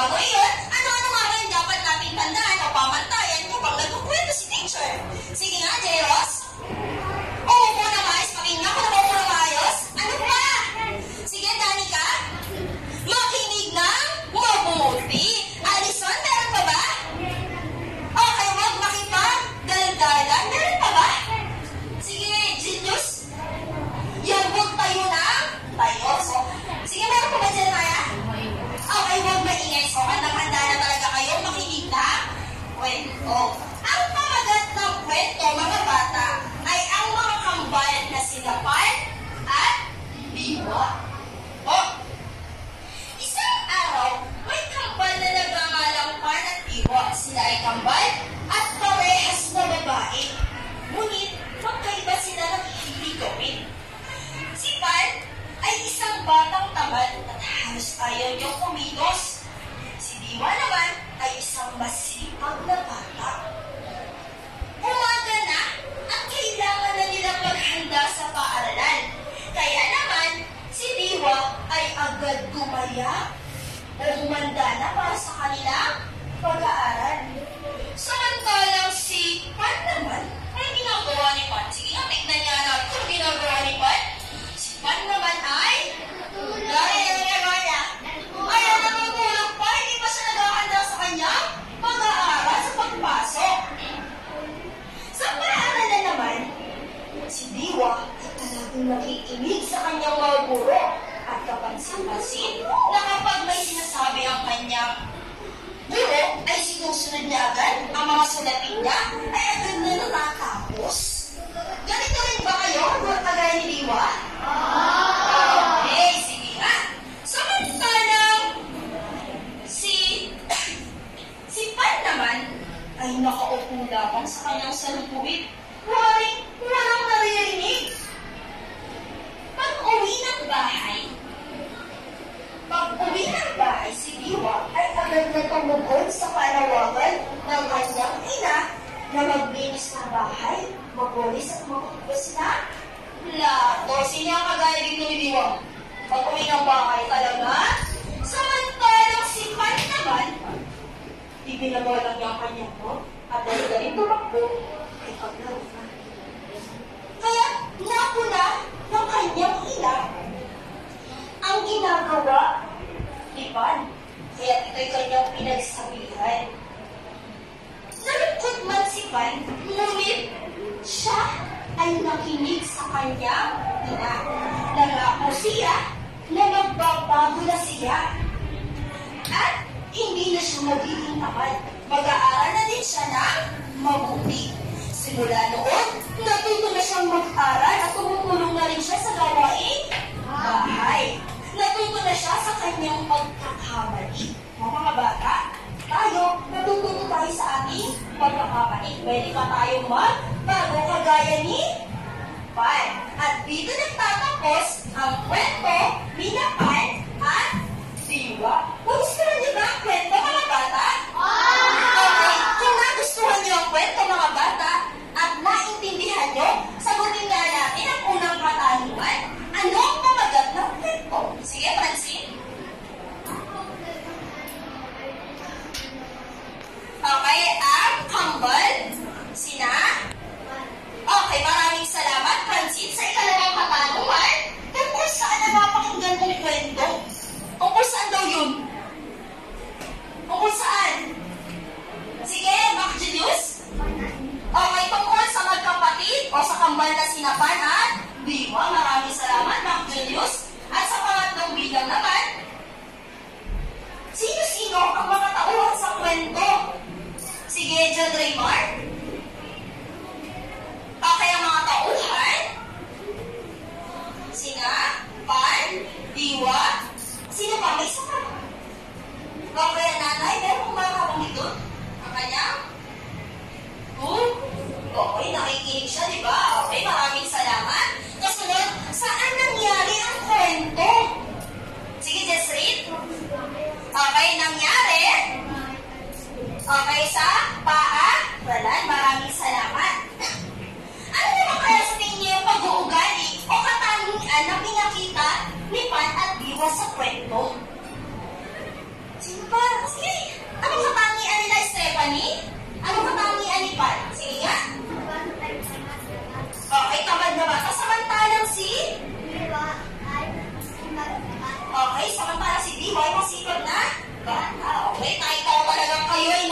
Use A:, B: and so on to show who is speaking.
A: bago iyon, ano-ano nga ba yung dapat nating tandaan o pamantayan kapag nagkukwento si teacher? Sige nga, Jeros. Umupo na maayos, pakinggan ko na umupo na maayos. Ano pa? Sige, Danica. Makinig ng mabuti. Alison, meron pa ba? Okay, wag makipag-daldalan. Meron pa ba? Sige, Genius. Yung huwag tayo ng tayo. So, sige, meron pa ba dyan, Maya? Okay, huwag maingay. So, handa na talaga kayo makinig na kwento. Ang pamagat ng kwento, mga bata, ay ang mga kambal na sila Pan at Biwa. Oh, isang araw, may kambal na nagngangalang Pan at Biwa. Sila ay kambal at parehas na babae. Ngunit, magkaiba sila ng ibig gawin. Si Pan ay isang batang tamad at halos ayaw niyang kumilos. Si Biwa naman ay isang masipag na bata. Umaga na at kailangan na nilang maghanda sa paaralan. Kaya naman, si Biwa ay agad gumaya o humanda na para sa kanilang pag-aaral. Samantalang si Pan naman, ay ginagawa ni Pan. Sige nga, tignan niya natin kung ginagawa ni Pan. Si Pan naman ay ayaw natutulog pa, hindi pa siya naghahanda sa kanyang pag-aaral sa pagpasok. Sa paaralan naman, si Biwa ay talagang nakikinig sa kanyang mga guro at kapansin-pansin na kapag may sinasabi ang kanyang guro ay sinusunod niya agad ang mga sulatin niya ay agad na natatapos. Ganito rin ba kayo? Huwag kagaya ni Biwa? Okay, sige nga. Samantalang si Pan naman ay nakaupo lamang sa kanyang salupuin. Walang naririnig. Pag-uwi ng bahay, si Biwa ay agad na tumugon sa panawagan ng kanyang ina na maglinis ng bahay, magulis at maghugas na plato. Sino ang kagaya dito ni Biwa? Pag-uwi ng bahay talaga? Samantalang si Pan naman, ibinabalang niya ang kanyang mo at dahil tumakbo ay paglaro na. Kaya napuna ng kanyang ina ang ginagawa ni Pan. Kaya ito'y kanyang pinagsabihan. Nalungkot man si Pan, ngunit siya ay nakinig sa kanyang ina. Nangako siya na magbabago na siya. At hindi na siya magiging tamad. Mag-aaral na din siya ng mabuti. Simula noon, natuto na siyang mag-aral at tumutulong na rin siya sa gawaing bahay. Natuto na siya sa kanyang pagkakamali. Mga bata, tayo, natututo tayo sa ating pagkakamali. Pwede pa tayong magbago kagaya ni Pan. At dito nagtatapos ang kwento ni Pan at Biwa. Nagustuhan niyo ba ang kwento, mga bata? Okay, kung nagustuhan niyo ang kwento, mga bata, at naintindihan niyo, sagutin nga natin ang unang katanungan. Ano ang pamagat ng kwento? Sige, Francine. Okay, ang kambal, sina? Okay, maraming salamat, Francine, sa ikalawang katanungan. Tungkol saan ang napakinggan kong kwento? Tungkol saan daw yun? Tungkol saan? Sige, Mac Julius. Okay, tungkol sa magkapatid o sa kambal na sinapan at Biwa. Maraming salamat, Mac Julius. At sa pangatlong bilang naman, sino-sino ang makatauhan sa kwento? Sige, John Raymond.